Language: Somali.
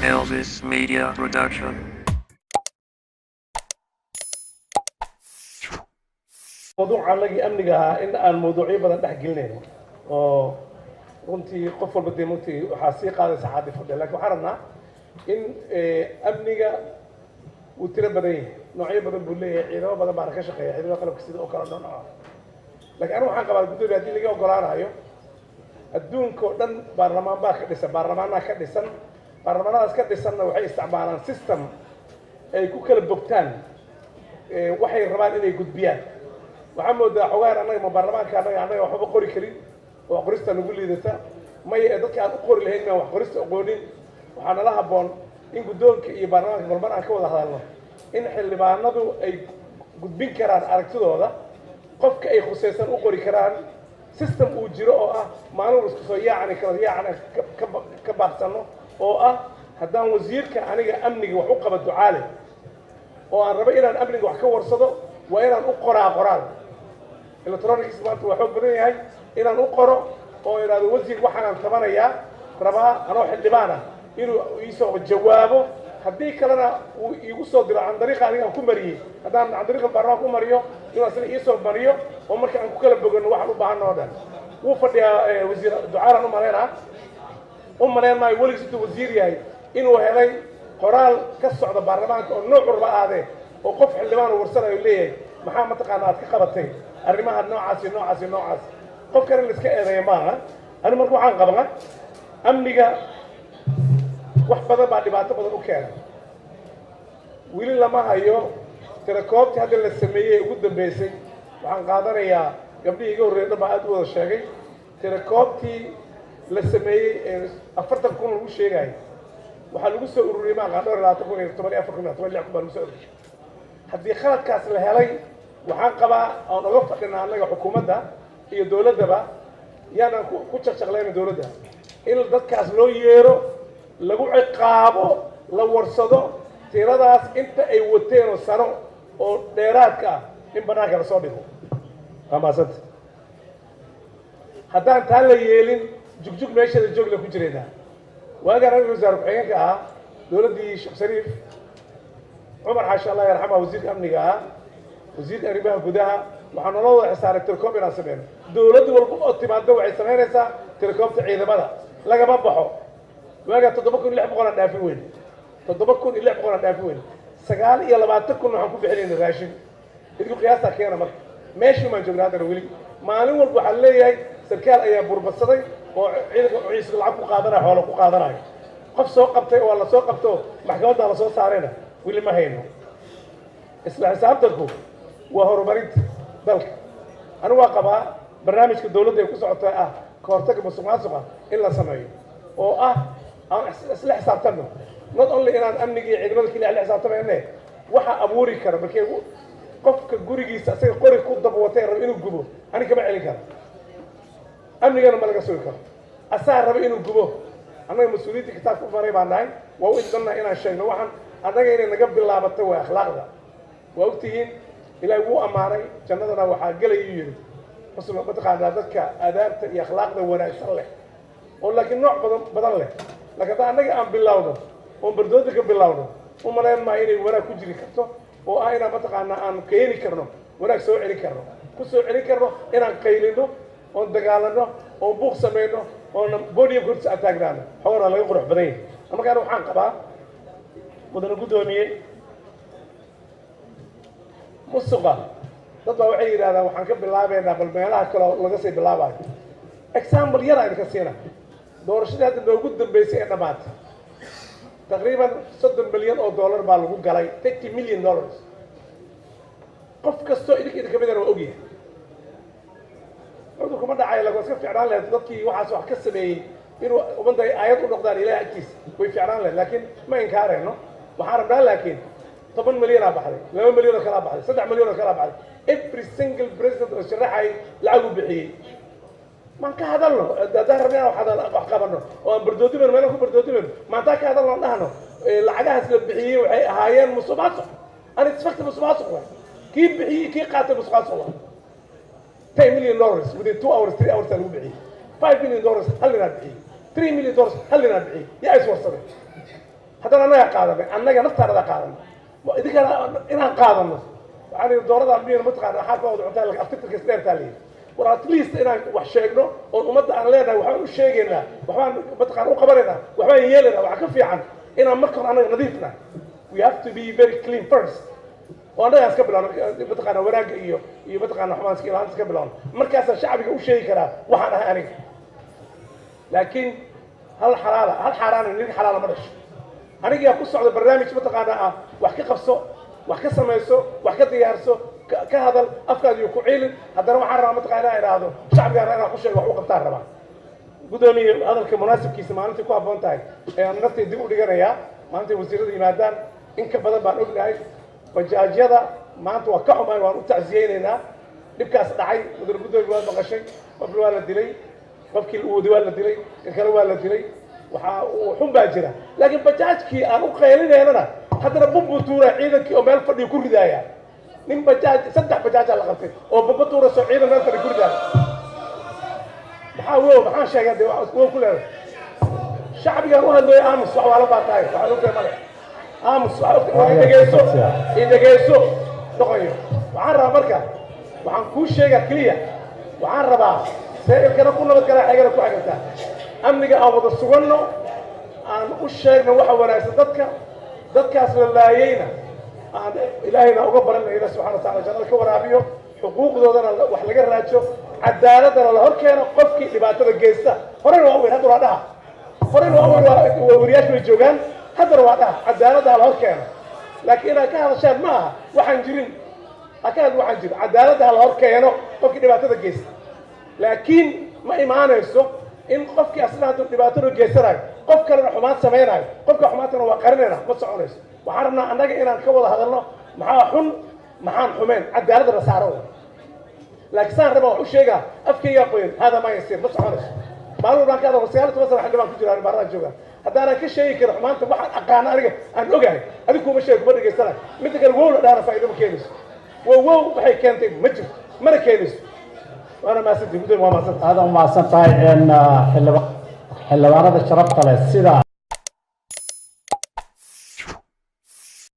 Elvis Media Production. موضوع علاقي أمنيها إن الموضوعية بدنا نحكي لنا وأنتي قفل بدي موتي حاسيق هذا سعادة فضل لكن حرنا إن أمنيها وترى بدي نوعية بدنا بقول لي إذا بدنا معركة شقية إذا قلب كسيد أو كلام نوع لكن أنا وحنا قبل بدي هذه اللي جاوا قرارها يو الدون كودن برلمان باكدسن برلمان كدسن برلمان هذا كدسن وحي استعمالان سيستم كوكل بوكتان وحي الرمان إنه يقود بيان محمد حوار أنا برلمان كأنا وحب قوري كريم وقرست نقول لي ذا ما يدك أن أقول لهن وقرست أقولين وحنا لها بون إن قدوم برلمان أكود هذا الله إن حل ما نضو أي قد بين كران أركتوا هذا قفك أي خصيصا أقولي كران سيستم وجراء ما نورس كسوية عن كذا كباقتنا أو هدان وزير كأني أمني وحقب الدعاء وأن ربي إلى أمني وحكور صدق وإلى قرآن الإلكترونيك سمارت وحب بني هاي إلى أقرأ وإلى وزير وحنا ثمانية يا ربا أنا واحد لبانا إنه يسوق جوابه هديك لنا يوصل عن طريق أنا أكون مريء هذا عن طريق البرنامج أكون مريء إنه أصلا يسوق مريء ومركز أن كل بقول واحد وبعنا هذا وفد وزير دعاء أنا مرينا مرينا ما يقول لك وزير ياي إنه هذا قرال كسر البرنامج أو نوع ربا هذا وقف حلمان ورسله يليه محمد تقانات كقبتين الرماها نوع عاصي قف كان الإسكاء هذا ما أنا مرجو عن قبله أمنيجا وحبذا بعد ما تبغى مكان ويلي لما هيو تركوبت هذا اللي سميه قد بيسك وعن قادر يا قبل يجوا رينا بعد ولا شيء تركوبتي اللي سميه أفرت الكون وش شيء جاي وحلو سؤال ما قادر لا تكون تمري أفرقنا تمري عقبال مسؤول حد خلت كاس الهلاي وعن قبا أو نقف إن عندنا حكومة ده هي دولة ده بقى يعني كل شغلين دولة ده إن الضغط كاس لو يرو lagu ciqaabo la warsado tiradaas inta ay wateen sano oo dheeraadka ah in banaanka la soo dhigo qamaasad haddaan taa la yeelin jugjug meesha joog la ku jireena waaga ra'iisul wasaare ku-xigeenka ah dowladii Sheekh Shariif Umar Xasha Allah yarxama wasiirka amniga ah wasiirka arrimaha gudaha waxaan noo wada xisaaray tirkoob inaan sameeyno dowladdu walba oo timaado waxay sameynaysaa tirkoobta ciidamada lagama baxo واجا تضبكون اللي حبقنا دافين وين تضبكون اللي حبقنا دافين وين سجال يا لما تكون معكم بحلين الراشد يقول قياسها كيانا مرك ماشي ما جبنا هذا الولي ما نقول بحليه هاي سركال أي بربصدي وعيسى العفو قادرة حوله قادرة قف سوق قبته ولا سوق قبته محكمة على صوت سعرنا واللي ما هينه اسمع حسابتكم وهو مريض ذلك أنا واقبة برنامج الدولة يكون سعته كورتك مسمى إلا سمعي أو isla xisaabtano not only inaan amniga ciidamada kaliya la xisaabtamo inay waxa abuuri kara markay qofka gurigiisa asaga qori ku dabwatay rabo inuu gubo ani kama celin karo amnigana ma laga soo karo asaa rabo inuu gubo anaga mas'uuliyadda kitaabka u faray baan nahay waa u idana inaan sheegno waxaan anaga inay naga bilaabato waa akhlaaqda waa ogtihiin ilaahay wuu amaaray jannadana waxaa galay yiri rasuulka mataqaanaa dadka adaabta iyo akhlaaqda wanaagsan leh oo laakiin nooc badan leh لكن هذا أنا أم باللاونه وبردودك باللاونه وما لين ما إني وراك كجري كرتو وأنا بتقنا أن كيني كرنو وراك سوي علي كرنو كسوي علي كرنو إن قيلينه وندقالنا وبوخ سمينه ونبودي يقول سأتاجرنا حوار الله يقرح بدين أما كانوا حنقبا بدنا قدومي مصقة تطلع وعير هذا وحنكب بالله بيننا بالميلاد كلا لقصي بالله بعد إكسامبل يرى إذا كسينا doorashada hadda loogu dambeysay ee dhamaad taqriiban 30 milyan oo dollar baa lagu galay 30 million dollars qof kasto idinka kamid ah oo ogiya wuxuu kuma dhacay lagu iska fiicnaan lahayd dadkii waxaas wax ka sameeyay inuu umada ayad u noqdaan ilaahay agtiisa way fiicnaan lahayd laakiin ma inkaarayno waxaan rabnaa laakiin 10 milyan ah baxday 2 milyan oo kala baxday 3 milyan oo kala baxday every single president oo sharaxay lacag u bixiyay ما كهذا الله ده ربنا وحدا قبنا وبردودي من مالك بردودي من ما تاك هذا الله نحن العجاز البحية وهايان مصباح أنا اتفقت مصباح كيف بحية كيف قاتل مصباح 10 مليون دولار within 2 hours 3 hours تلو بحية 5 مليون دولار هل لنا بحية 3 مليون دولار هل لنا بحية يا إيش وصلت haddana annaga qaadanay annaga naftaanada qaadanay idinkana inaan qaadano waxaan doorada amniga mataqaana xaalka wada cuntaa aftirka isdheertaa leeyahay war at least inaan wax sheegno oon ummadda aan leenahay waxbaan u sheegaynaa waxbaan mataqaana u qabanaynaa waxbaan yeelaynaa waxaa ka fiican inaan marka hore annaga nadiifna we have to be very clean first oo annaga iska bilowno mataqaana wanaagga iyo mataqaana xumaan iska ilaalinta iska bilowno markaasaan shacbiga u sheegi karaa waxaan ahay aniga laakiin hal xaaraana nin xalaala ma dhasho anigaa ku socda barnaamij mataqaana ah wax ka qabso wax ka samayso wax ka diyaarso ka hadal afkaadiyo ku ciilin haddana waxaan rabaa mataqaana inaan idhaahdo shacbigaana inaan ku sheego wax u qabtaan rabaa gudoomiye hadalka munaasibkiisa maalintii ku habboon tahay ayaan naftay dib u dhiganayaa maalintii wasiirada yimaadaan in ka badan baan ognahay bajaajyada maanta waa ka xumaan waan u tacsiyeynaynaa dhibkaas dhacay mudane gudoomiye waa maqashay qofna waa la dilay qofkii uwadi waa la dilay kan kale waa la dilay waxaa xun baa jira laakiin bajaajkii aan u qaylineenana haddana bumbu tuura ciidankii oo meel fadhiya ku ridaaya nin bajaaj 3 bajaajaa la qabtay oo bumbu tuura soo ciidan meel fadhiya ku ridaaya maxaan sheegay dee wow ku leedahay shacbigaan u hadlooya aamus wax waa la baatahay waxaan ogtahay male aamus idhegeyso doqoyo waxaan rabaa marka waxaan kuu sheegaa keliya waxaan rabaa seekana ku nabad galaa xeegana ku xagartaa amniga aan wada suganno aan u sheegno waxa wanaagsan dadkaas la laayayna aan ilaahayna uga baranna ilaah subxana wa taala jannada ka waraabiyo xuquuqdoodana wax laga raajo cadaaladana la hor keeno qofkii dhibaatada geysta horeyna waa weyn haddana waa dhaha horeyna waa weyn waa wariyaashu way joogaan haddana waa dhaha cadaaladda la hor keeno laakiin inaad ka hadashaan ma aha waxaan jirin akaad waxaan jirin cadaaladda la hor keeno qofkii dhibaatada geysta laakiin ma imaanayso in qofkii asna hadduu dhibaatada geysanayo qof kalena xumaan samaynayo qofka xumaantana waa qarinayna ma soconayso waxaan rabnaa annaga inaan ka wada hadalno maxaa xun maxaan xumeyn cadaaladda la saaro laakiin saan rabaa wax u sheegaa afkaygaa qoyan hada ma yasiir ma soconayso maalin walbaan ka hadal 19 sano xildhibaan ku jiraan baarlamaanka joogaan haddaanan ka sheegi karin xumaanta waxaan aqaana aniga aan ogahay adigu kuma sheego kuma dhegaysanayo midda kale wow la dhahana faa'iido ma keenayso wow waxay keentay ma jirto mana keenayso وانا ما سنتي بدون ما سنت هذا ما سنتاي ان حلوانات الشرف طلع سيدا